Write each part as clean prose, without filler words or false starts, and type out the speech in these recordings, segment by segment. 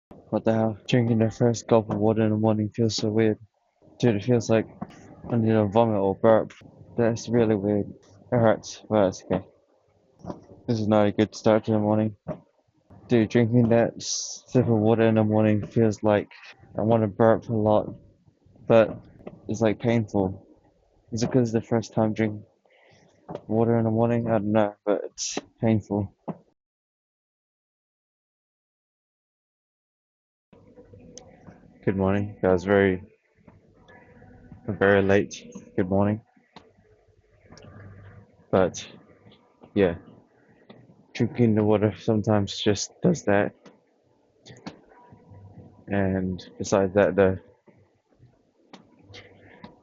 What the hell? Drinking the first gulp of water in the morning feels so weird. Dude, it feels like I need to vomit or burp. That's really weird. It hurts, but it's okay. This is not a good start to the morning. Dude, drinking that sip of water in the morning feels like I want to burp a lot, but it's like painful. Is it because it's the first time drinking water in the morning? I don't know, but it's painful. Good morning. That was very late. Good morning. But yeah, drinking the water sometimes just does that. And besides that, there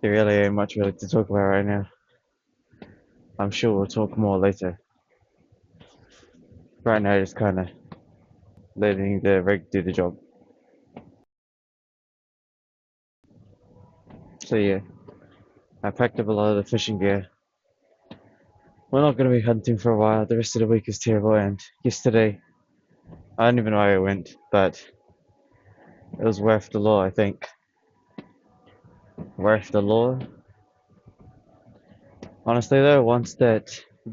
really ain't much really to talk about right now. I'm sure we'll talk more later. Right now, just kind of letting the rig do the job. So yeah, I packed up a lot of the fishing gear. We're not going to be hunting for a while. The rest of the week is terrible. And yesterday, I don't even know why I went, but it was worth the law, I think. Worth the law. Honestly, though,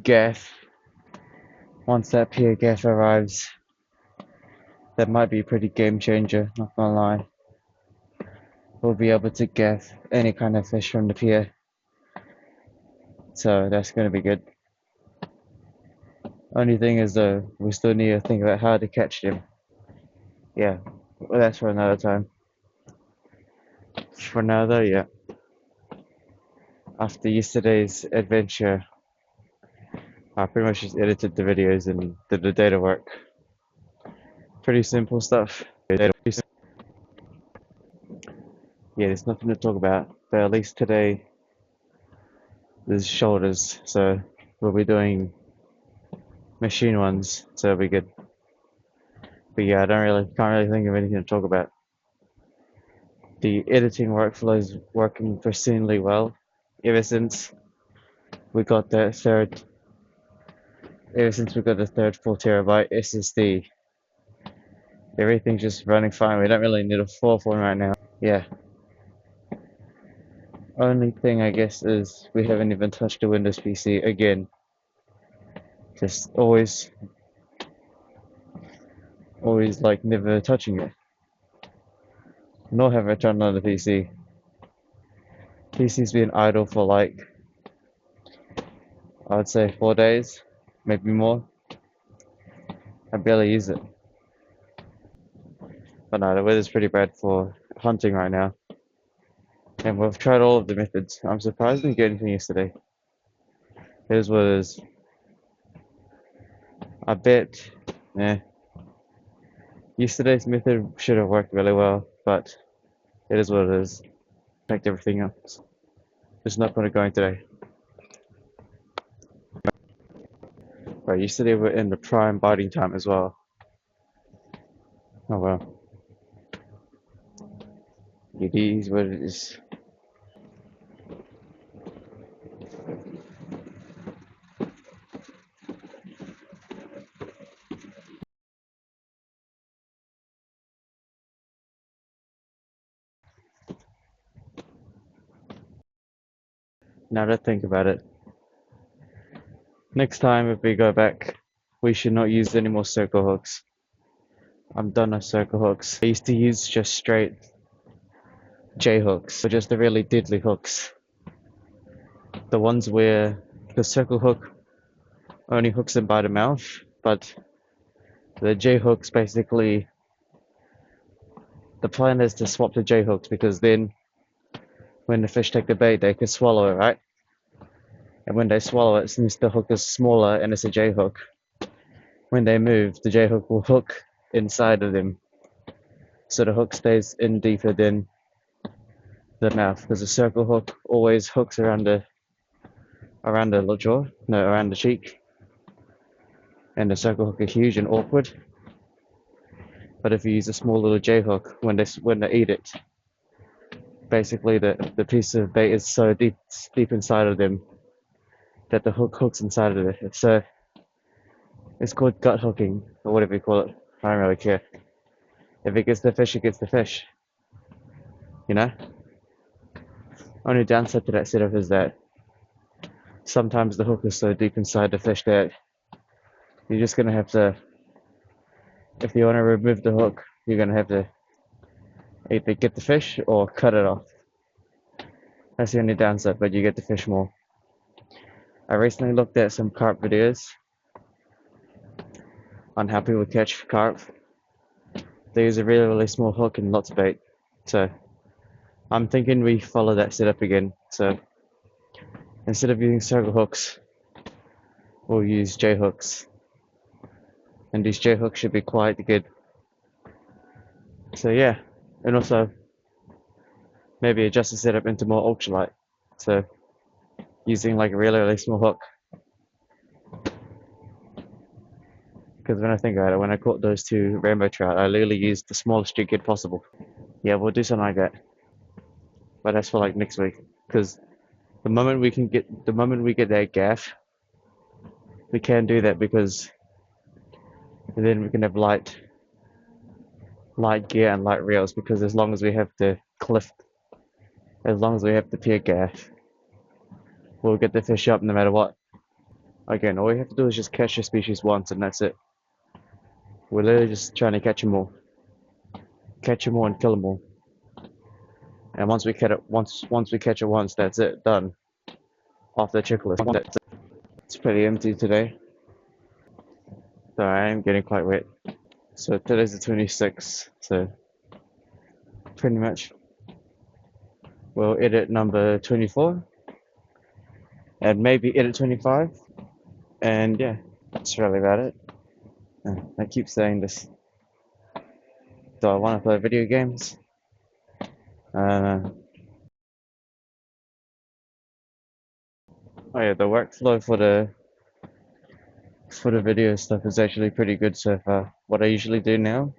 gaff, once that pier gaff arrives, that might be a pretty game changer. Not gonna lie. We'll be able to gaff any kind of fish from the pier, so that's gonna be good. Only thing is, though, we still need to think about how to catch them. Yeah, well, that's for another time. For now, though, yeah. After yesterday's adventure, I pretty much just edited the videos and did the data work. Pretty simple stuff. Yeah, there's nothing to talk about, but at least today there's shoulders, so we'll be doing machine ones, so it'll be good. But yeah, I can't really think of anything to talk about. The editing workflow is working pristinely well ever since we got that third, ever since we got the third 4 terabyte SSD. Everything's just running fine. We don't really need a fourth one right now. Yeah. Only thing I guess is we haven't even touched a Windows PC again. Just always like never touching it. Nor have I turned on the PC. PC's been idle for like, I'd say 4 days, maybe more. I barely use it. But no, the weather's pretty bad for hunting right now. And we've tried all of the methods. I'm surprised we didn't get anything yesterday. Here's what it is. I bet, eh, yesterday's method should have worked really well, but it is what it is. Like everything else. There's no point of going today. Right, yesterday we're in the prime biting time as well. Oh well. It is what it is. Now that I think about it, next time if we go back, we should not use any more circle hooks. I'm done with circle hooks. I used to use just straight J hooks, or just the really deadly hooks. The ones where the circle hook only hooks them by the mouth, but the J hooks basically, the plan is to swap to J hooks because then when the fish take the bait, they can swallow it, right? And when they swallow it, since the hook is smaller and it's a J hook, when they move, the J hook will hook inside of them. So the hook stays in deeper than the mouth because the circle hook always hooks around the jaw, no, around the cheek. And the circle hook is huge and awkward. But if you use a small little J hook, when they eat it, basically the piece of bait is so deep inside of them that the hook hooks inside of it. It's called gut hooking or whatever you call it. I don't really care. If it gets the fish, it gets the fish. You know? Only downside to that setup is that sometimes the hook is so deep inside the fish that you're just gonna have to, if you want to remove the hook, you're gonna have to either get the fish or cut it off. That's the only downside, but you get the fish more. I recently looked at some carp videos on how people catch carp. They use a really, really small hook and lots of bait. So I'm thinking we follow that setup again. So instead of using circle hooks, we'll use J hooks. And these J hooks should be quite good. So yeah, and also maybe adjust the setup into more ultralight. So using like a really, really small hook. Because when I think about it, when I caught those two rainbow trout, I literally used the smallest jig head possible. Yeah, we'll do something like that. But that's for like next week. Because the moment we get that gaff, we can do that because then we can have light gear and light reels. Because as long as we have the cliff, as long as we have the pier gaff, we'll get the fish up no matter what. Again, all we have to do is just catch the species once, and that's it. We're literally just trying to catch them all, and kill them all. And once we catch it, once we catch it once, that's it, done. Off the checklist. That's it. It's pretty empty today, so I am getting quite wet. So today's the 26th, so pretty much we'll edit number 24 and maybe edit 25, and yeah, that's really about it. I keep saying this. Do I want to play video games? Uh, oh yeah, the workflow for the video stuff is actually pretty good so far. What I usually do now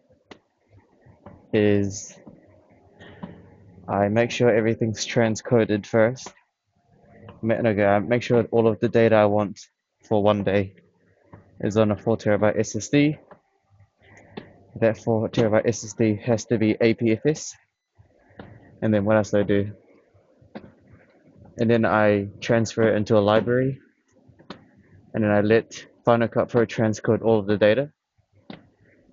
is I make sure everything's transcoded first. Okay, I make sure all of the data I want for one day is on a 4 terabyte SSD. That 4 terabyte SSD has to be APFS. And then what else do I do? And then I transfer it into a library. And then I let Final Cut Pro transcode all of the data.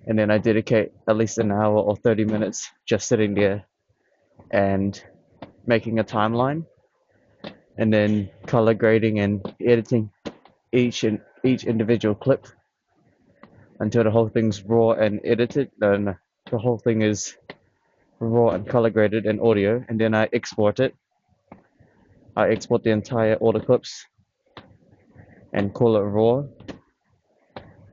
And then I dedicate at least an hour or 30 minutes just sitting there and making a timeline. And then color grading and editing each individual clip until the whole thing's raw and edited. And the whole thing is raw and color graded and audio. And then I export it. I export the entire audio clips and call it raw.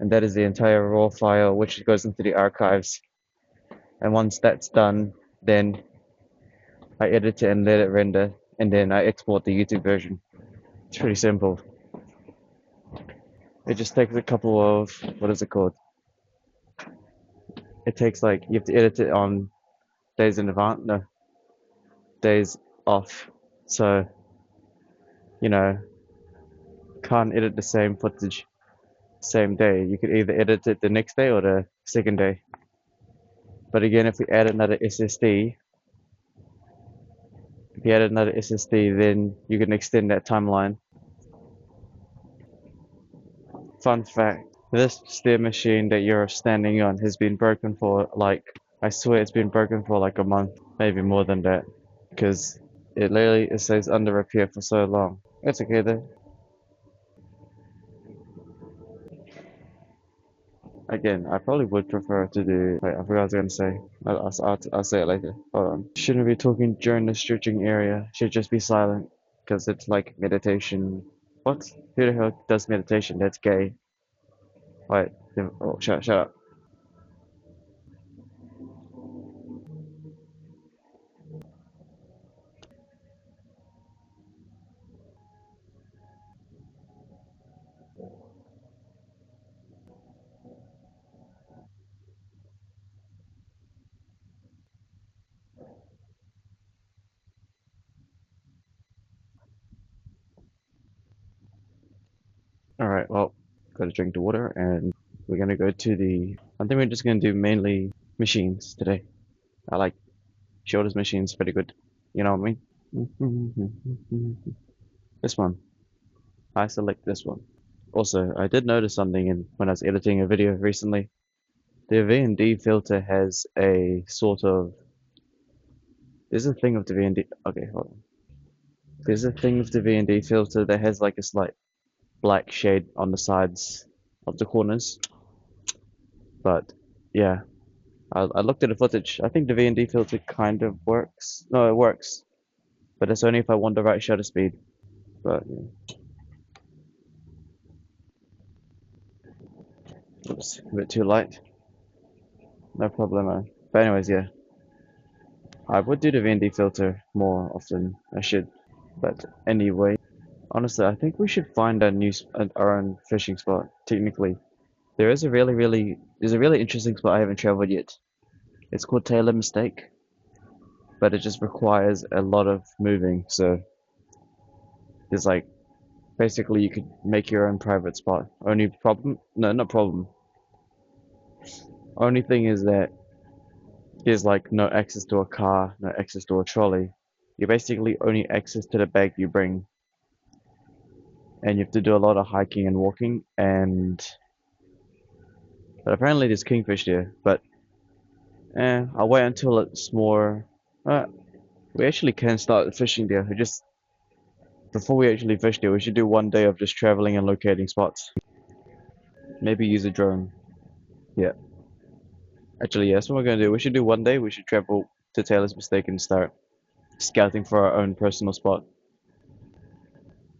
And that is the entire raw file, which goes into the archives. And once that's done, then I edit it and let it render, and then I export the YouTube version. It's pretty simple. It just takes a couple of, what is it called? It takes like, you have to edit it on days in advance, no, days off. So, you know, can't edit the same footage same day. You could either edit it the next day or the second day. But again, if we add another SSD, then you can extend that timeline. Fun fact, this stair machine that you're standing on has been broken for like, I swear it's been broken for like a month, maybe more than that, because it says under repair for so long. It's okay though. Again, I probably would prefer to do, wait, I forgot what I was going to say. I'll say it later. Hold on. Shouldn't be talking during the stretching area. Should just be silent, because it's like meditation. What? Who the hell does meditation? That's gay. Wait, oh, shut up. Alright, well, gotta drink the water, and we're gonna go to the, I think we're just gonna do mainly machines today. I like shoulders machines pretty good. You know what I mean? This one. I select this one. Also, I did notice something when I was editing a video recently. The V&D filter has a sort of there's a thing of the V&D. Okay, hold on. There's a thing with the V&D filter that has like a slight black shade on the sides of the corners. But yeah, I looked at the footage. I think the V&D filter kind of works. No, it works, but it's only if I want the right shutter speed. But yeah. Oops, a bit too light. No problemo. But anyways, yeah, I would do the V&D filter more often. I should. But anyway, honestly, I think we should find our own fishing spot. Technically, there's a really interesting spot I haven't traveled yet. It's called Taylor Mistake, but it just requires a lot of moving. So there's like basically you could make your own private spot. Only problem, no, not problem. Only thing is that there's like no access to a car, no access to a trolley. You basically only access to the bag you bring, and you have to do a lot of hiking and walking. But apparently there's kingfish there. But I'll wait until it's more. Uh, we actually can start fishing there. We just before we actually fish there, we should do one day of just traveling and locating spots. Maybe use a drone. Yeah. Actually, yeah, that's what we're gonna do. We should do one day. We should travel to Taylor's Mistake and start scouting for our own personal spot.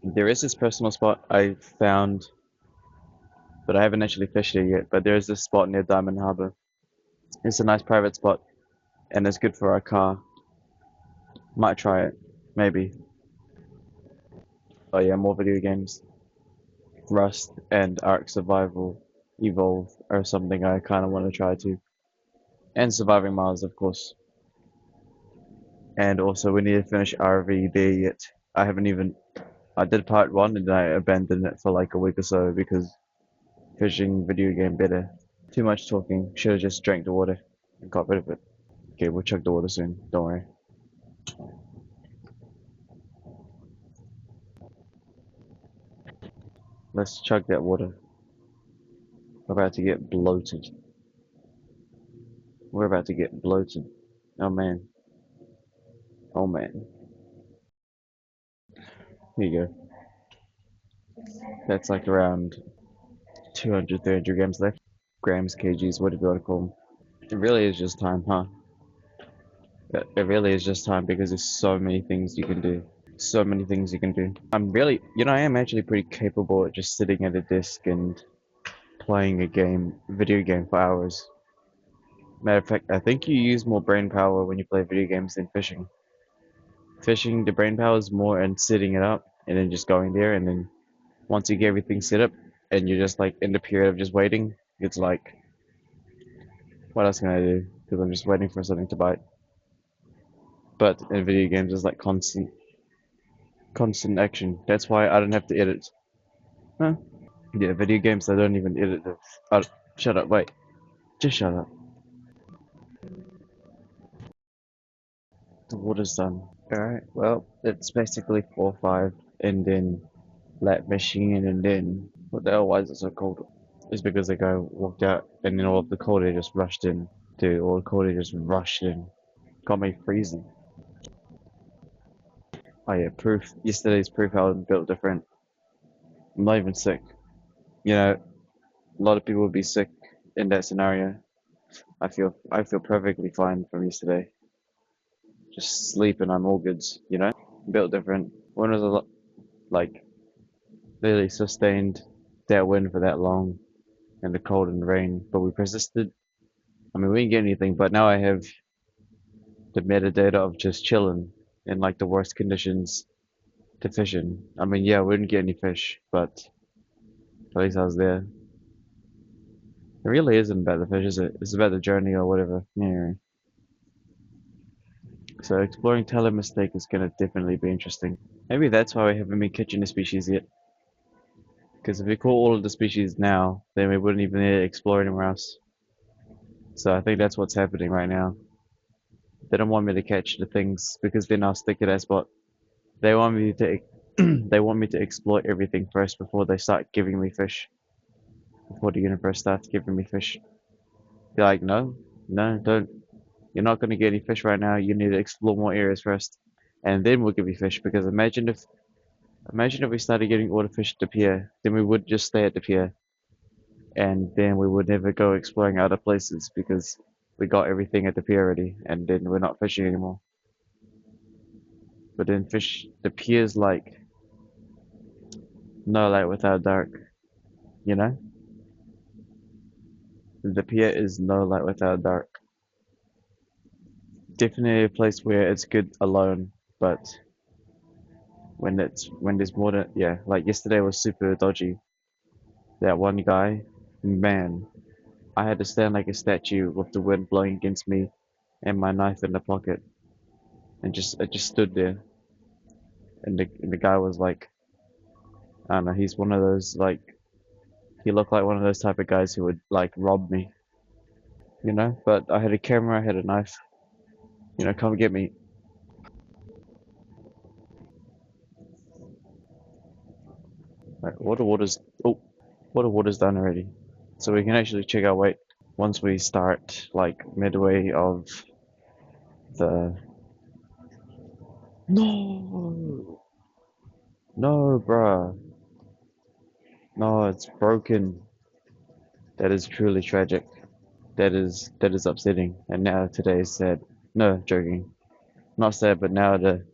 There is this personal spot I found, but I haven't actually fished it yet. But there is this spot near Diamond Harbour. It's a nice private spot, and it's good for our car. Might try it, maybe. Oh yeah, more video games. Rust and Ark Survival Evolve are something I kind of want to try too. And Surviving Mars, of course. And also, we need to finish RVD yet. I haven't even. I did part one and I abandoned it for like a week or so because fishing video game better. Too much talking. Should have just drank the water and got rid of it. Okay, we'll chug the water soon. Don't worry. Let's chug that water. We're about to get bloated. We're about to get bloated. Oh man. Oh man. Here you go. That's like around 200, 300 grams left. Grams, kgs, whatever you want to call them. It really is just time, huh? It really is just time because there's so many things you can do. So many things you can do. I am actually pretty capable at just sitting at a desk and playing video game for hours. Matter of fact, I think you use more brain power when you play video games than fishing. Fishing, the brain power is more in setting it up and then just going there, and then once you get everything set up and you're just like in the period of just waiting, it's like, what else can I do? Because I'm just waiting for something to bite. But in video games, it's like constant action. That's why I don't have to edit. Huh? Yeah, video games, I don't even edit it. Oh, shut up, wait. Just shut up. The water's done. Alright, well, it's basically 4-5, and then lap machine, and then what the hell? Why is it so cold? It's because the guy walked out, and then all of the cold air just rushed in. Dude, all the cold air just rushed in. Got me freezing. Oh yeah, proof. Yesterday's proof how I'm built different. I'm not even sick. You know, a lot of people would be sick in that scenario. I feel perfectly fine from yesterday. Just sleep and I'm all goods, you know? Built different. When was a lot like really sustained that wind for that long and the cold and the rain, but we persisted. I mean, we didn't get anything, but now I have the metadata of just chilling in like the worst conditions to fish in. I mean, yeah, we didn't get any fish, but at least I was there. It really isn't about the fish, is it? It's about the journey or whatever. Anyway, so exploring Taylor Mistake is gonna definitely be interesting. Maybe that's why we haven't been catching the species yet. Because if we caught all of the species now, then we wouldn't even need to explore anywhere else. So I think that's what's happening right now. They don't want me to catch the things because then I'll stick it as what they want me to. They want me to exploit everything first before they start giving me fish. Before the universe starts giving me fish, they're like, no, no, don't. You're not going to get any fish right now. You need to explore more areas first, and then we'll give you fish. Because imagine if we started getting all the fish at the pier, then we would just stay at the pier, and then we would never go exploring other places because we got everything at the pier already, and then we're not fishing anymore. But then the pier's like no light without dark, you know? The pier is no light without dark. Definitely a place where it's good alone, but when there's more than yeah, like yesterday was super dodgy. That one guy, man, I had to stand like a statue with the wind blowing against me and my knife in the pocket, and I just stood there. And the guy was like, I don't know, he's one of those like he looked like one of those type of guys who would like rob me, you know? But I had a camera, I had a knife, come get me. Right, oh, water's done already. So we can actually check our weight once we start like midway of the no no bruh. No, it's broken. That is truly tragic. That is upsetting. And now today is sad. No, joking. Not sad, but now the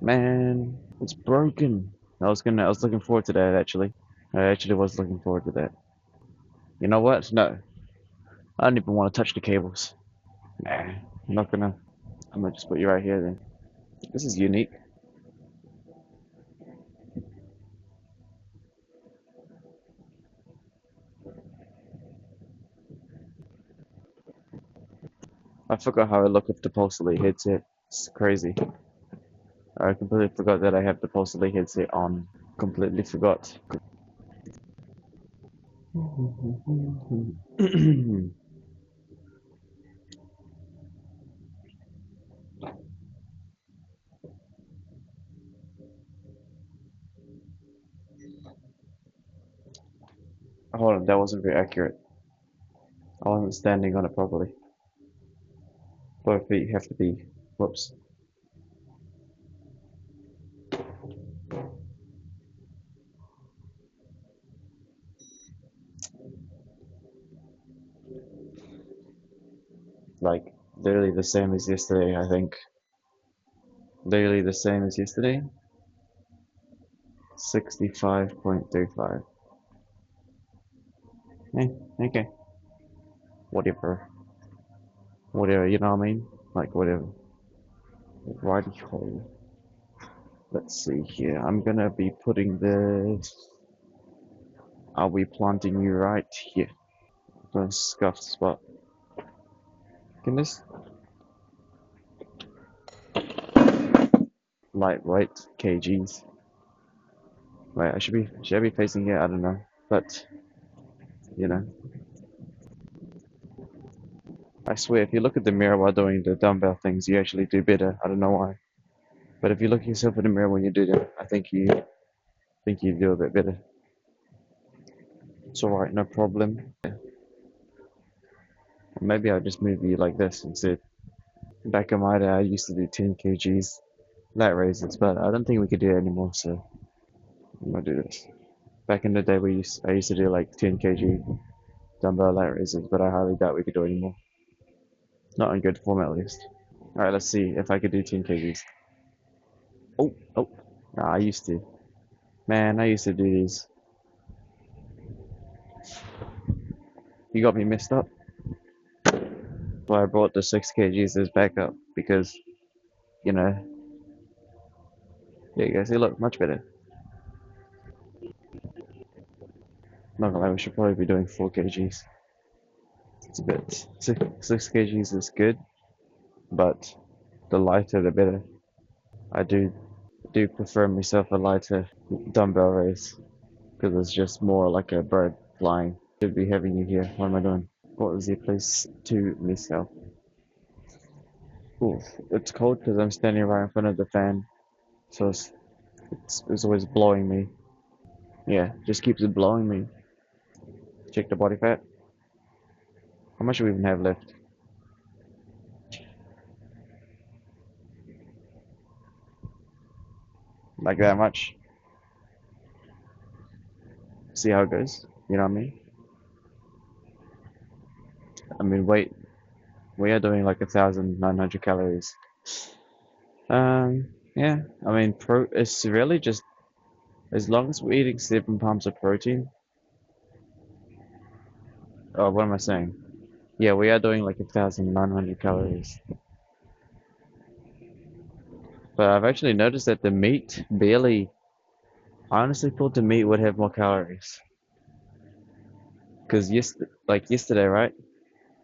man, it's broken. I was looking forward to that actually. I actually was looking forward to that. You know what? No, I don't even want to touch the cables. Nah, I'm not gonna. I'm gonna just put you right here then. This is unique. I forgot how I look with the Pulse Elite headset. It's crazy. I completely forgot that I have the Pulse Elite headset on. Completely forgot. Hold on, that wasn't very accurate. I wasn't standing on it properly. Both feet have to be. Whoops. Like, literally the same as yesterday, I think. Literally the same as yesterday. 65.35. Eh, okay. Whatever. Whatever, you know what I mean? Like, whatever. Righty ho. Let's see here. I'm gonna be putting this. Are we planting you right here? The scuffed spot. Goodness. Lightweight kgs. Right, should I be facing here? I don't know. But, you know. I swear, if you look at the mirror while doing the dumbbell things, you actually do better. I don't know why. But if you look at yourself in the mirror when you do them, I think you do a bit better. It's alright, no problem. Maybe I'll just move you like this instead. Back in my day, I used to do 10 kgs lat raises, but I don't think we could do it anymore, so I'm gonna do this. Back in the day, I used to do like 10 kg dumbbell lat raises, but I highly doubt we could do it anymore. Not in good form at least. Alright, let's see if I could do 10 kgs. Oh, oh. Nah, I used to. Man, I used to do these. You got me messed up. Why I brought the 6 kgs as backup because, you know, there you go. See, look, much better. Not gonna lie, we should probably be doing 4 kgs. It's a bit. 6 kgs is good, but the lighter the better. I do prefer myself a lighter dumbbell raise because it's just more like a bird flying. Should be having you here. What am I doing? What was the place to myself? Ooh, it's cold because I'm standing right in front of the fan, so it's always blowing me. Yeah, just keeps it blowing me. Check the body fat. How much do we even have left? Like that much. See how it goes. You know what I mean? I mean, wait. We are doing like 1,900 calories. Yeah. I mean, it's really just as long as we're eating 7 pounds of protein. Oh, what am I saying? Yeah, we are doing like 1,900 calories. But I've actually noticed that the meat barely. I honestly thought the meat would have more calories. Because like yesterday, right?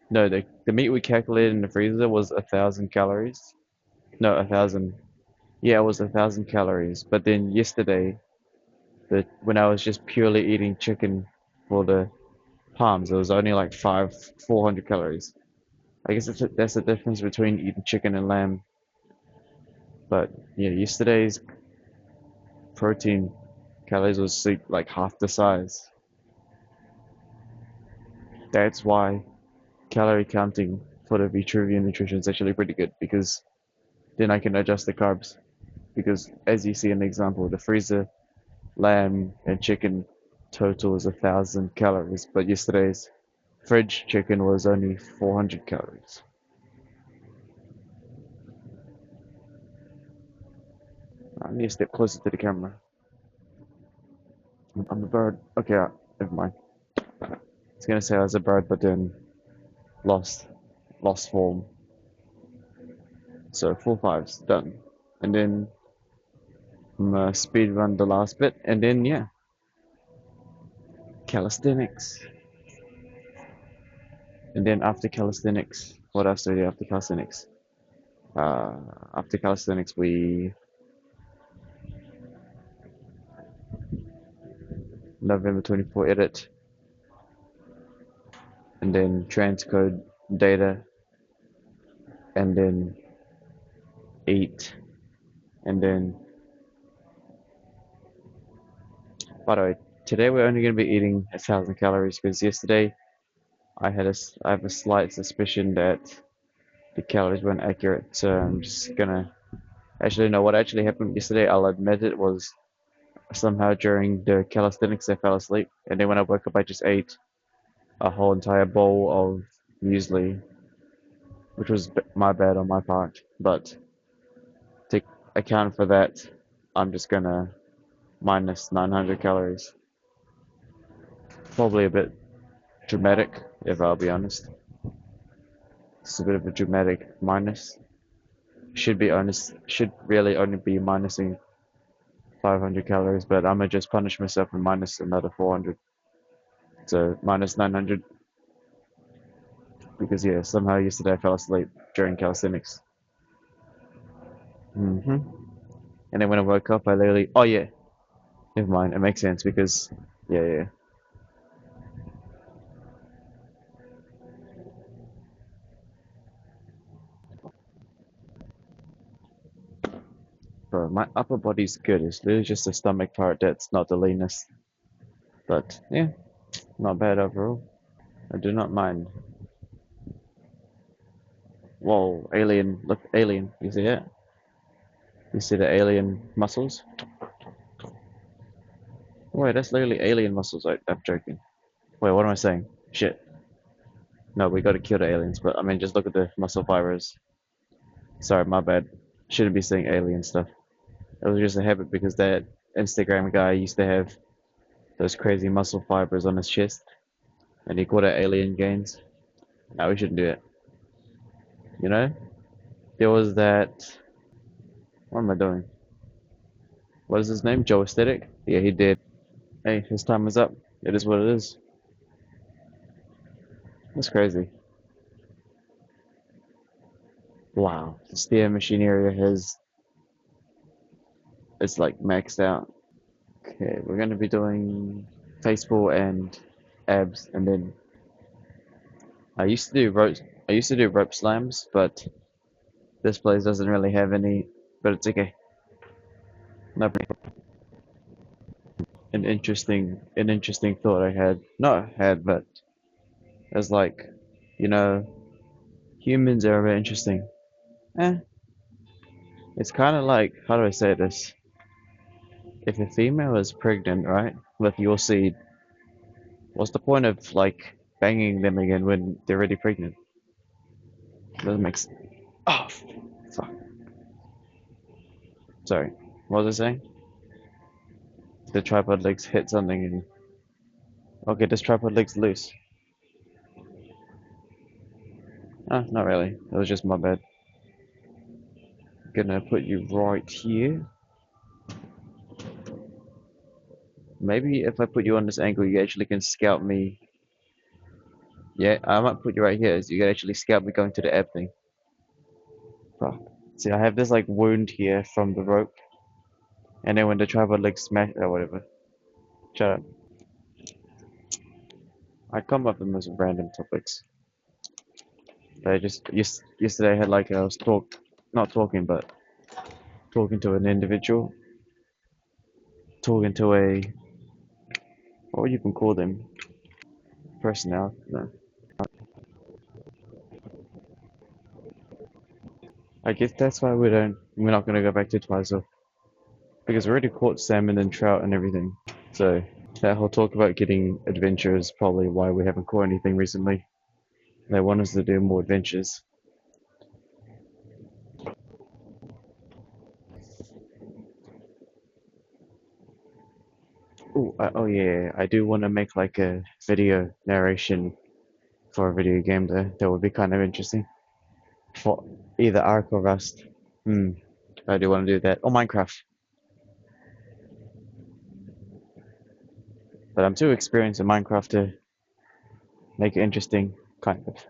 No, the meat we calculated in the freezer was 1,000 calories. No, 1,000. Yeah, it was 1,000 calories. But then yesterday, when I was just purely eating chicken for the palms, it was only like 400 calories. I guess that's the difference between eating chicken and lamb. But yeah, yesterday's protein calories was like half the size. That's why calorie counting for the Vitruvian nutrition is actually pretty good because then I can adjust the carbs. Because as you see in the example, the freezer lamb and chicken total is 1,000 calories, but yesterday's fridge chicken was only 400 calories. I need to step closer to the camera. I'm a bird. Okay, never mind. I was gonna say I was a bird, but then lost, lost form. So 4 5s done, and then speed run the last bit, and then yeah, calisthenics, and then after calisthenics, what else do we do after calisthenics? Uh, After calisthenics, we November 24 edit, and then transcode data, and then eat, and then. By the way, today we're only going to be eating 1,000 calories because yesterday I have a slight suspicion that the calories weren't accurate. So I'm just gonna actually know what actually happened yesterday. I'll admit it was somehow during the calisthenics I fell asleep, and then when I woke up, I just ate a whole entire bowl of muesli, which was my bad on my part. But to account for that, I'm just gonna minus 900 calories. Probably a bit dramatic, if I'll be honest. It's a bit of a dramatic minus. Should be honest, should really only be minusing 500 calories, but I'm gonna just punish myself and minus another 400. So minus 900 because yeah, somehow yesterday I fell asleep during calisthenics. hmm And then when I woke up, I literally, oh yeah, never mind. It makes sense because yeah, yeah. Bro, my upper body's good. It's literally just the stomach part that's not the leanest. But yeah, not bad overall. I do not mind. Whoa, alien! Look, alien. You see it? You see the alien muscles? Wait, that's literally alien muscles. I'm joking. Wait, what am I saying? Shit. No, we gotta kill the aliens, but I mean, just look at the muscle fibers. Sorry, my bad. Shouldn't be saying alien stuff. It was just a habit because that Instagram guy used to have those crazy muscle fibers on his chest, and he called it alien gains. No, we shouldn't do it. You know? There was that. What am I doing? What is his name? Joe Aesthetic? Yeah, he did. Hey, his time is up. It is what it is. That's crazy. Wow. The steer machine area has. It's like maxed out. Okay, we're gonna be doing face pull and abs, and then I used to do rope. I used to do rope slams, but this place doesn't really have any. But it's okay. No, an interesting thought I had. Not had, but it's like, you know, humans are a bit interesting. Eh, it's kind of like, how do I say this? If a female is pregnant, right, with your seed, what's the point of like banging them again when they're already pregnant? Doesn't make sense. Oh, fuck. Sorry. What was I saying? The tripod legs hit something and okay, this tripod leg's loose. Ah, not really. It was just my bad. Gonna put you right here. Maybe if I put you on this angle, you actually can scout me. Yeah, I might put you right here, so you can actually scout me going to the app thing. Oh. See, I have this like wound here from the rope, and then when the tripod leg smash or whatever. Shut up. I come up with the most random topics. I just yesterday I had like I was not talking, but talking to an individual, talking to a what would you even call them? Personnel? No. I guess that's why we're not gonna go back to Twizel because we already caught salmon and trout and everything. So that whole talk about getting adventure is probably why we haven't caught anything recently. They want us to do more adventures. Oh yeah, I do want to make like a video narration for a video game though. That would be kind of interesting for either Ark or Rust. Hmm, I do want to do that. Or Minecraft, but I'm too experienced in Minecraft to make it interesting, kind of.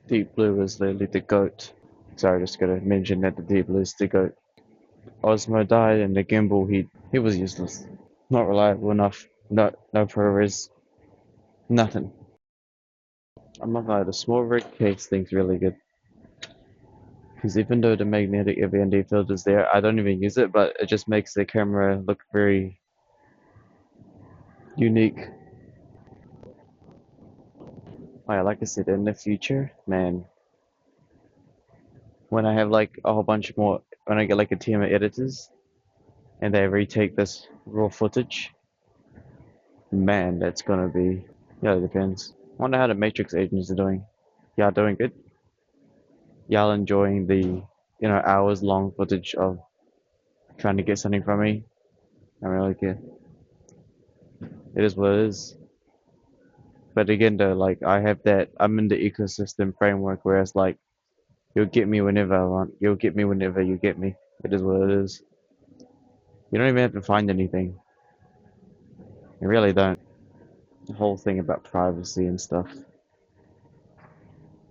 Deep Blue is literally the goat. Sorry, just gotta mention that the Deep Blue is the goat. Osmo died and the gimbal he was useless. Not reliable enough. No progress. Nothing. I'm not gonna lie, the small rig case thing's really good. Because even though the magnetic FND field is there, I don't even use it, but it just makes the camera look very unique. Like I said, in the future, man, when I have like a whole bunch more, when I get like a team of editors and they retake this raw footage, man, that's gonna be, yeah, it depends. I wonder how the Matrix agents are doing. Y'all doing good? Y'all enjoying the, hours long footage of trying to get something from me? I really care. It is what it is. But again, though, like I have that, I'm in the ecosystem framework, whereas like you'll get me whenever I want. You'll get me whenever you get me. It is what it is. You don't even have to find anything. You really don't. The whole thing about privacy and stuff.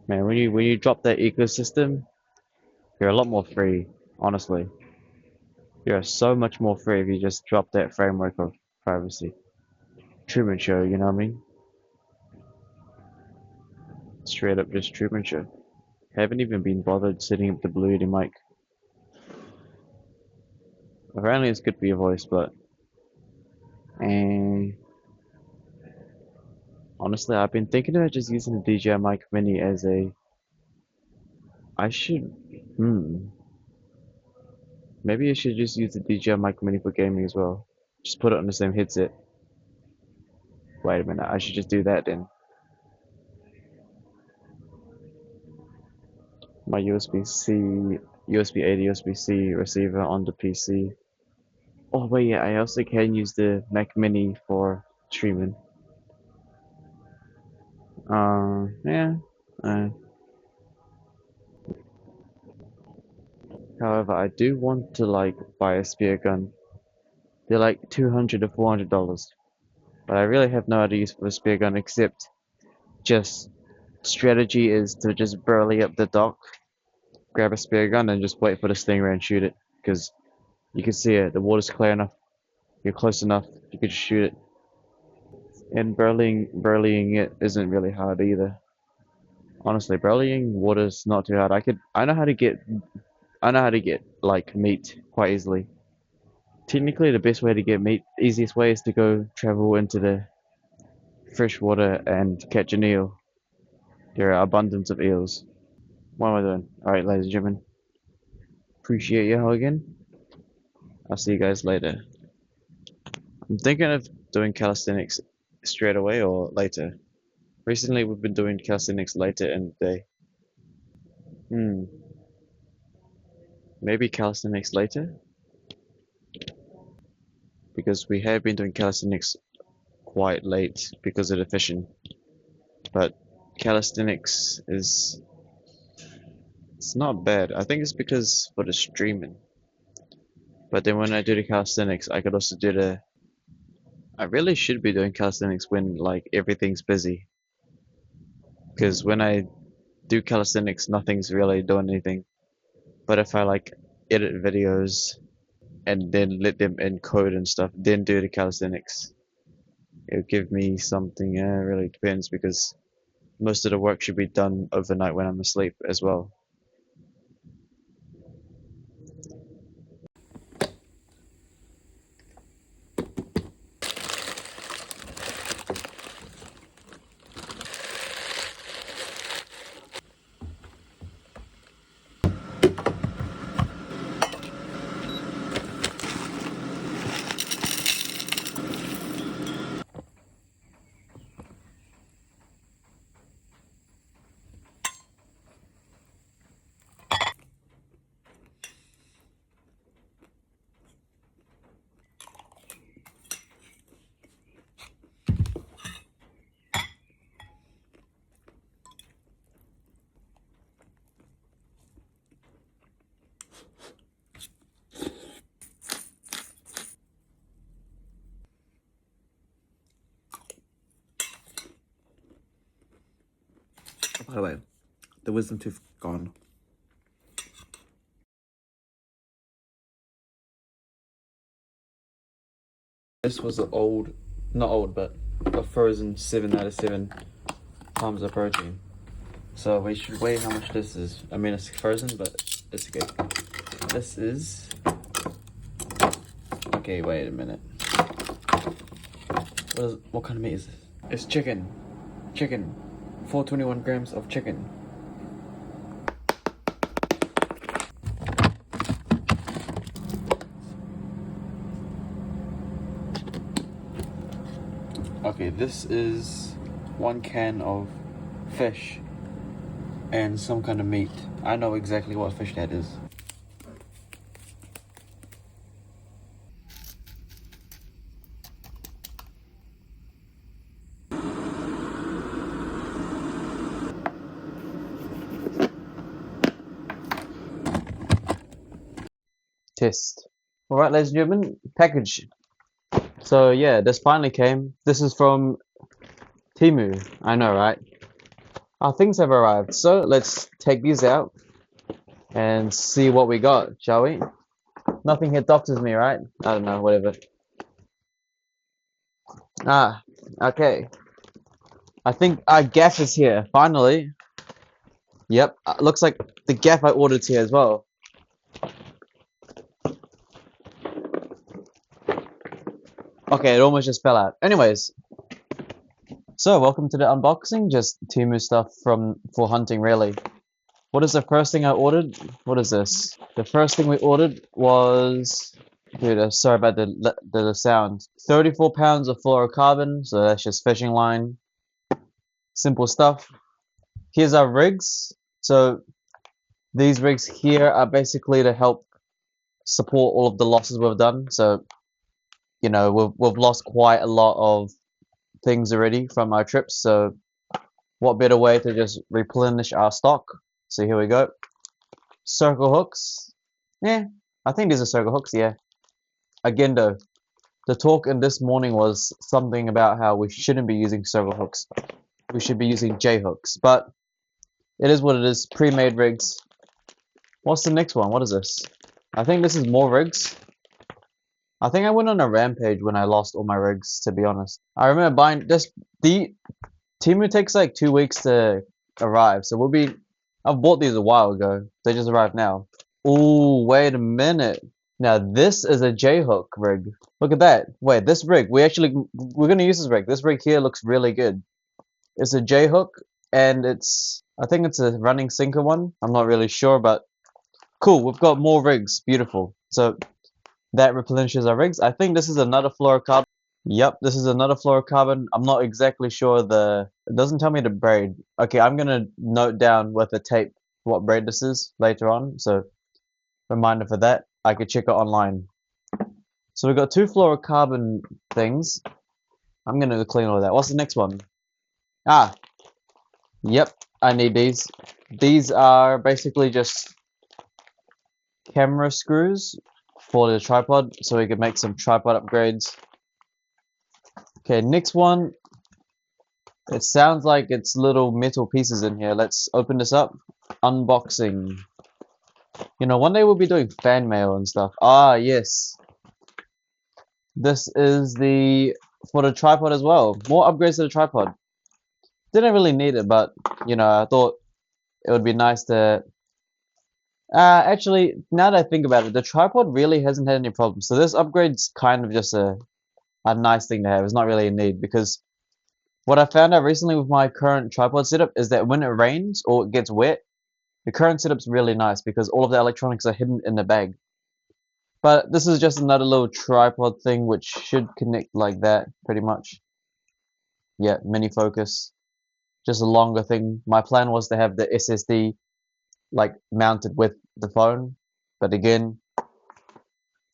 Man, when you drop that ecosystem, you're a lot more free. Honestly, you're so much more free if you just drop that framework of privacy. Truman Show, you know what I mean? Straight up, just Truman Show. Haven't even been bothered setting up the Blue Yeti mic. Apparently, it's good for your voice, but and honestly, I've been thinking about just using the DJI Mic Mini as a. I should. Hmm. Maybe I should just use the DJI Mic Mini for gaming as well. Just put it on the same headset. Wait a minute, I should just do that then. My USB-C, USB-A to USB-C receiver on the PC. Oh wait, yeah, I also can use the Mac Mini for streaming. Yeah. Uh, However, I do want to like buy a spear gun. They're like $200 to $400, but I really have no other use for a spear gun except just strategy is to just burly up the dock, grab a spear gun, and just wait for the stingray and shoot it. Because you can see it, the water's clear enough, you're close enough, you can just shoot it. And burleying it isn't really hard either. Honestly, burleying water's not too hard. I know how to get like meat quite easily. Technically, the best way to get meat, easiest way is to go travel into the fresh water and catch an eel. There are abundance of eels. What am I doing? Alright, ladies and gentlemen. Appreciate your help again. I'll see you guys later. I'm thinking of doing calisthenics straight away or later. Recently, we've been doing calisthenics later in the day. Maybe calisthenics later? Because we have been doing calisthenics quite late because of the fishing. But calisthenics is it's not bad. I think it's because for the streaming. But then when I do the calisthenics, I could also do the. I really should be doing calisthenics when like everything's busy. Because when I do calisthenics, nothing's really doing anything. But if I like edit videos and then let them encode and stuff, then do the calisthenics, it'll give me something. It really depends because most of the work should be done overnight when I'm asleep as well. By the way, the wisdom tooth gone. This was an old, not old, but a frozen 7 out of 7 times of protein. So we should weigh how much this is. I mean, it's frozen, but it's okay. This is. Okay, wait a minute. What kind of meat is this? It's chicken. Chicken. 421 grams of chicken. Okay, this is 1 can of fish and some kind of meat. I know exactly what fish that is. Test. Alright, ladies and gentlemen, package. So yeah, this finally came. This is from Temu. I know, right? Our things have arrived. So let's take these out and see what we got, shall we? Nothing here doctors me, right? I don't know, whatever. Ah, okay. I think our gaff is here, finally. Yep, looks like the gaff I ordered's here as well. Okay, it almost just fell out. Anyways, so welcome to the unboxing. Just Temu stuff for hunting, really. What is the first thing I ordered? What is this? The first thing we ordered was, dude, sorry about the sound. 34 pounds of fluorocarbon, so that's just fishing line. Simple stuff. Here's our rigs. So these rigs here are basically to help support all of the losses we've done. So, you know, we've lost quite a lot of things already from our trips. So what better way to just replenish our stock? So here we go. Circle hooks. Yeah, I think these are circle hooks, yeah. Again though, the talk in this morning was something about how we shouldn't be using circle hooks. We should be using J hooks, but it is what it is. Pre-made rigs. What's the next one? What is this? I think this is more rigs. I think I went on a rampage when I lost all my rigs, to be honest. I remember buying this. The Temu takes like 2 weeks to arrive, so I've bought these a while ago. They just arrived now. Oh, wait a minute. Now this is a J-hook rig. Look at that. Wait, this rig. We're gonna use this rig. This rig here looks really good. It's a J-hook, and I think it's a running sinker one. I'm not really sure, but cool. We've got more rigs. Beautiful. So that replenishes our rigs. I think this is another fluorocarbon. Yep, this is another fluorocarbon. I'm not exactly sure it doesn't tell me the braid. Okay, I'm gonna note down with a tape what braid this is later on. So reminder for that. I could check it online. So we've got 2 fluorocarbon things. I'm gonna clean all that. What's the next one? Ah, yep, I need these. These are basically just camera screws for the tripod, so we can make some tripod upgrades. Okay, next one. It sounds like it's little metal pieces in here. Let's open this up. Unboxing. You know, one day we'll be doing fan mail and stuff. Ah, yes. This is for the tripod as well. More upgrades to the tripod. Didn't really need it, but, you know, I thought it would be nice to... actually, now that I think about it, the tripod really hasn't had any problems. So this upgrade's kind of just a nice thing to have. It's not really a need, because what I found out recently with my current tripod setup is that when it rains or it gets wet, the current setup's really nice because all of the electronics are hidden in the bag. But this is just another little tripod thing which should connect like that, pretty much. Yeah, mini focus. Just a longer thing. My plan was to have the SSD like mounted with the phone, but again,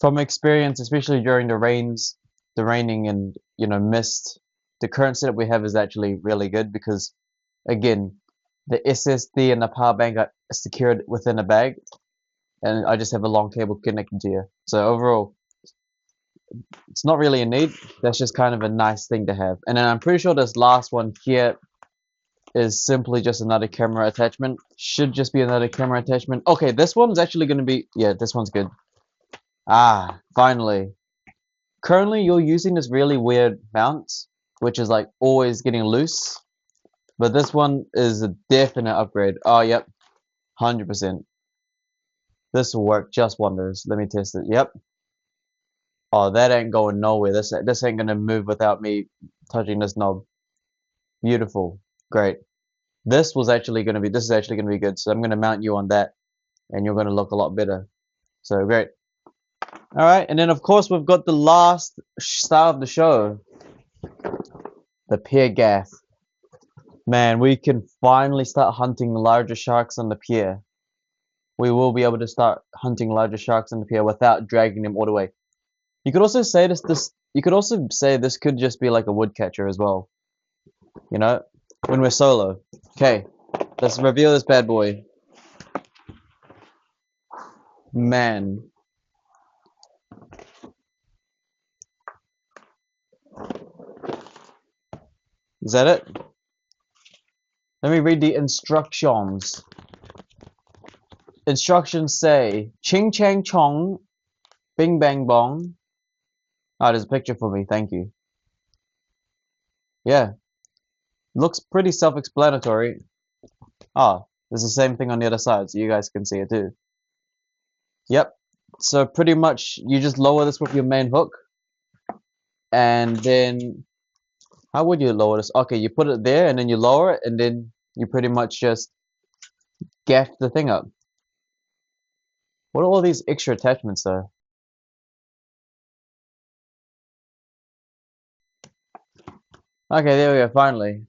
from experience, especially during the raining and mist, the current setup we have is actually really good because again, the SSD and the power bank are secured within a bag, and I just have a long cable connected to you. So overall, it's not really a need. That's just kind of a nice thing to have. And then I'm pretty sure this last one here is simply just another camera attachment. Should just be another camera attachment. Okay, this one's actually going to be... Yeah, this one's good. Ah, finally. Currently, you're using this really weird mount, which is like always getting loose. But this one is a definite upgrade. Oh, yep. 100%. This will work just wonders. Let me test it. Yep. Oh, that ain't going nowhere. This ain't gonna move without me touching this knob. Beautiful. Great. This is actually gonna be good. So I'm gonna mount you on that, and you're gonna look a lot better. So great. All right, and then of course we've got the last star of the show, the pier gaff. Man, we can finally start hunting larger sharks on the pier. We will be able to start hunting larger sharks on the pier without dragging them all the way. You could also say this could just be like a woodcatcher as well. You know, when we're solo. Okay, let's reveal this bad boy. Man. Is that it? Let me read the instructions. Instructions say, ching chang chong, bing bang bong. Ah, there's a picture for me, thank you. Yeah. Looks pretty self-explanatory. Ah, there's the same thing on the other side, so you guys can see it too. Yep. So pretty much, you just lower this with your main hook. And then, how would you lower this? Okay, you put it there, and then you lower it, and then you pretty much just gaff the thing up. What are all these extra attachments though? Okay, there we go, finally.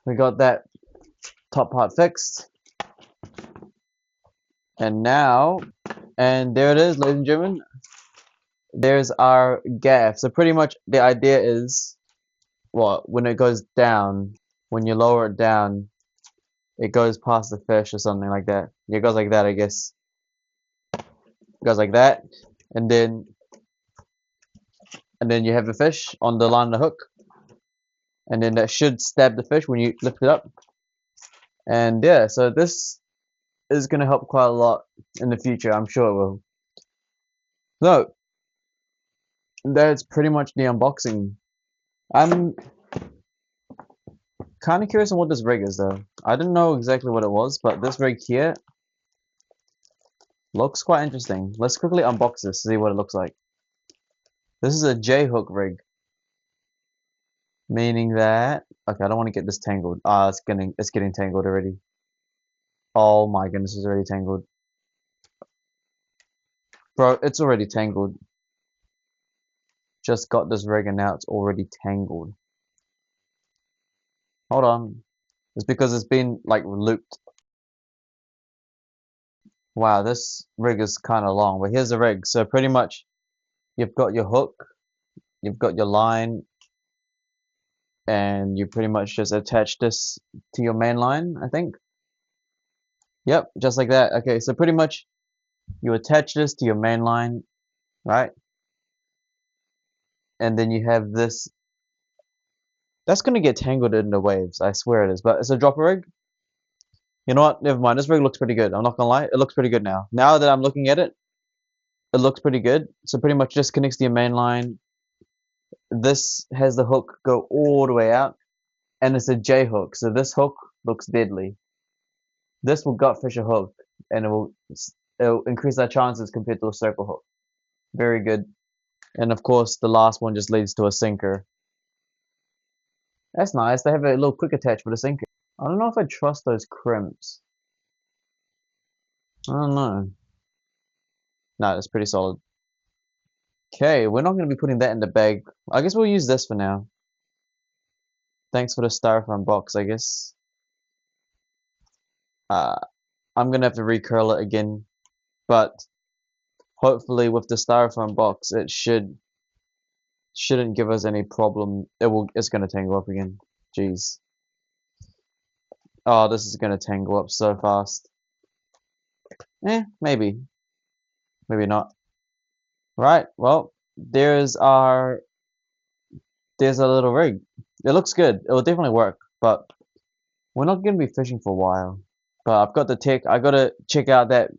We got that top part fixed. And there it is, ladies and gentlemen. There's our gaff. So pretty much the idea is, when it goes down, when you lower it down, it goes past the fish or something like that. Yeah, it goes like that, I guess. It goes like that, and then you have the fish on the line of the hook, and then that should stab the fish when you lift it up. And yeah, so this is going to help quite a lot in the future. I'm sure it will. So that's pretty much the unboxing. I'm kind of curious on what this rig is though. I didn't know exactly what it was, but this rig here looks quite interesting. Let's quickly unbox this to see what it looks like. This is a J-hook rig, meaning that okay, I don't want to get this tangled. Ah, it's getting tangled already. Oh my goodness, it's already tangled. Bro, it's already tangled. Just got this rig and now it's already tangled. Hold on. It's because it's been like looped. Wow, this rig is kind of long, but here's the rig. So pretty much you've got your hook, you've got your line, and you pretty much just attach this to your main line, I think. Yep, just like that. Okay, so pretty much you attach this to your main line, right? And then you have this. That's gonna get tangled in the waves, I swear it is. But it's a dropper rig. You know what? Never mind. This rig looks pretty good. I'm not gonna lie. It looks pretty good now. Now that I'm looking at it, it looks pretty good. So pretty much just connects to your main line. This has the hook go all the way out, and it's a J hook. So this hook looks deadly. This will gutfish a hook, and it'll increase our chances compared to a circle hook. Very good. And of course, the last one just leads to a sinker. That's nice. They have a little quick attach for the sinker. I don't know if I trust those crimps. I don't know. No, it's pretty solid. Okay, we're not going to be putting that in the bag. I guess we'll use this for now. Thanks for the styrofoam box, I guess. I'm going to have to recurl it again. But hopefully with the styrofoam box, it shouldn't give us any problem. It's going to tangle up again. Jeez. Oh, this is going to tangle up so fast. Maybe. Maybe not. Right, well, there's a little rig. It looks good. It will definitely work, but we're not going to be fishing for a while. But I've got the tech. I got to check out that.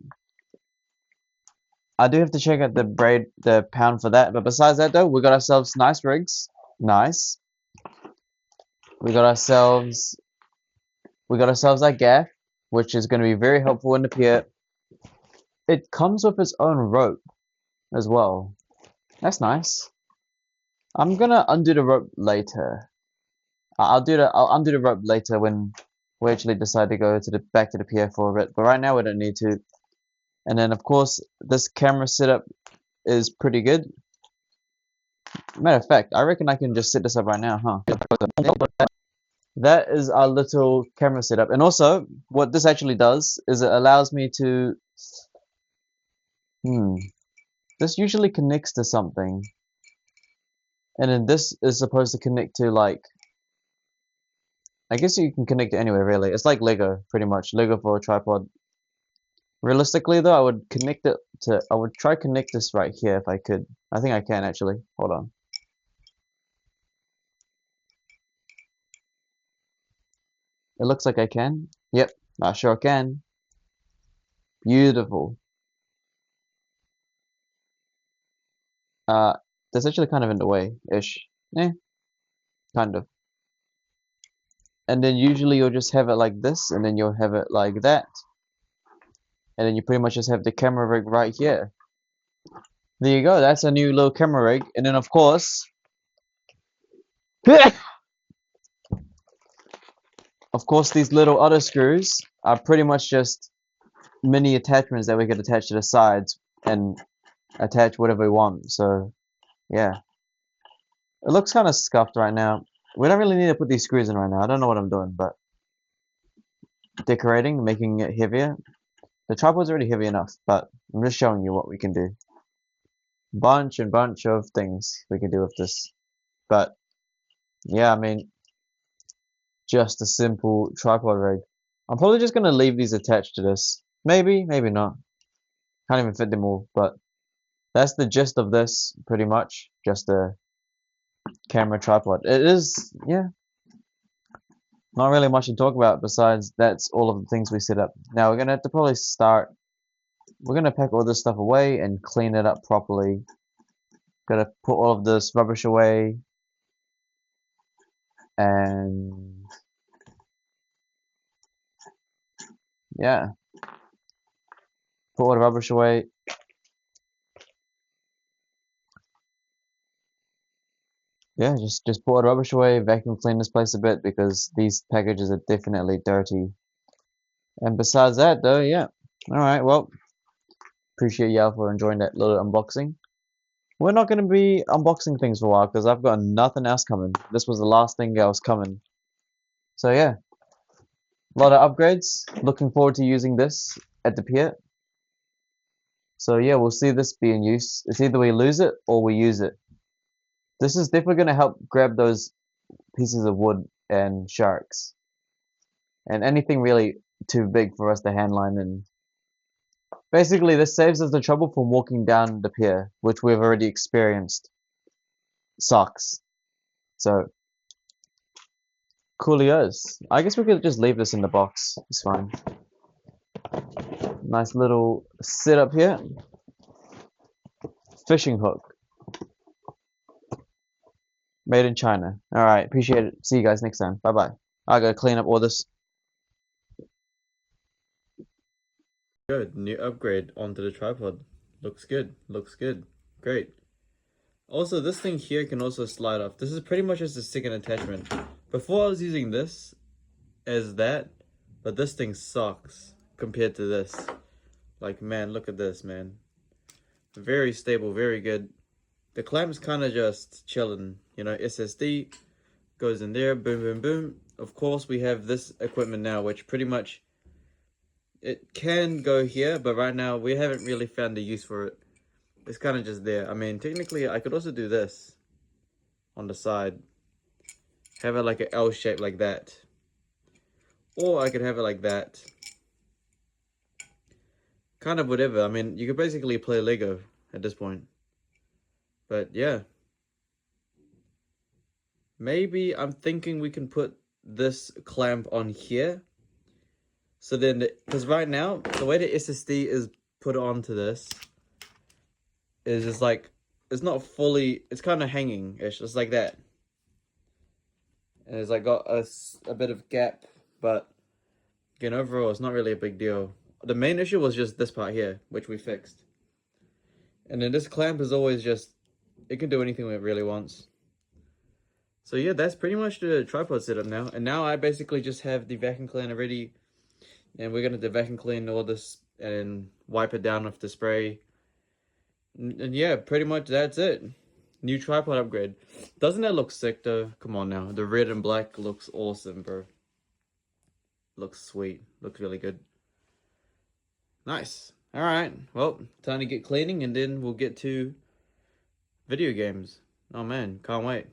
I do have to check out the pound for that. But besides that, though, we got ourselves nice rigs. Nice. We got ourselves that gaff, which is going to be very helpful in the pier. It comes with its own rope as well. That's nice. I'm gonna undo the rope later. I'll undo the rope later when we actually decide to go back to the pier for a bit. But right now we don't need to. And then of course this camera setup is pretty good. Matter of fact, I reckon I can just set this up right now, huh? That is our little camera setup. And also, what this actually does is it allows me to. This usually connects to something. And then this is supposed to connect to like. I guess you can connect it anywhere really. It's like Lego, pretty much. Lego for a tripod. Realistically though, I would try connect this right here if I could. I think I can actually. Hold on. It looks like I can. Yep, I sure can. Beautiful. That's actually kind of in the way-ish. Kind of. And then usually you'll just have it like this, and then you'll have it like that. And then you pretty much just have the camera rig right here. There you go, that's a new little camera rig. And then of course, these little other screws are pretty much just mini attachments that we could attach to the sides and attach whatever we want. So yeah, it looks kind of scuffed right now. We don't really need to put these screws in right now. I don't know what I'm doing, but decorating, making it heavier. The tripod's already heavy enough, but I'm just showing you what we can do. Bunch of things we can do with this. But yeah, I mean, just a simple tripod rig. I'm probably just gonna leave these attached to this. Maybe, maybe not. Can't even fit them all, but that's the gist of this, pretty much. Just a camera tripod. It is, yeah. Not really much to talk about besides that's all of the things we set up. Now we're gonna have to probably start. We're gonna pack all this stuff away and clean it up properly. Gotta put all of this rubbish away and yeah, put all the rubbish away. Yeah, just put all the rubbish away, vacuum clean this place a bit because these packages are definitely dirty. And besides that though, yeah. Alright, well, appreciate y'all for enjoying that little unboxing. We're not going to be unboxing things for a while because I've got nothing else coming. This was the last thing that was coming. So yeah, a lot of upgrades. Looking forward to using this at the pier. So yeah, we'll see this be in use. It's either we lose it or we use it. This is definitely going to help grab those pieces of wood and sharks. And anything really too big for us to handline. And basically this saves us the trouble from walking down the pier, which we've already experienced. Sucks. So coolios. I guess we could just leave this in the box. It's fine. Nice little setup here. Fishing hook. Made in China. Alright, appreciate it. See you guys next time. Bye bye. I gotta clean up all this. Good. New upgrade onto the tripod. Looks good. Looks good. Great. Also, this thing here can also slide off. This is pretty much just a second attachment. Before I was using this as that, but this thing sucks compared to this. Like, man, look at this, man. Very stable, very good. The clamp's kind of just chilling. You know, SSD goes in there, boom, boom, boom. Of course, we have this equipment now, which pretty much, it can go here, but right now we haven't really found a use for it. It's kind of just there. I mean, technically, I could also do this on the side. Have it like an L shape like that. Or I could have it like that. Kind of whatever. I mean, you could basically play Lego at this point. But yeah. Maybe I'm thinking we can put this clamp on here. So then, because right now, the way the SSD is put onto this is just like, it's not fully, it's kind of hanging. It's just like that. And it's like got a bit of gap, but again, overall, it's not really a big deal. The main issue was just this part here, which we fixed. And then this clamp is always just, it can do anything it really wants. So yeah, that's pretty much the tripod setup now. And now I basically just have the vacuum cleaner ready. And we're going to vacuum clean all this and wipe it down with the spray. And yeah, pretty much that's it. New tripod upgrade. Doesn't that look sick though? Come on now. The red and black looks awesome, bro. Looks sweet. Looks really good. Nice. Alright. Well, time to get cleaning and then we'll get to video games. Oh man, can't wait.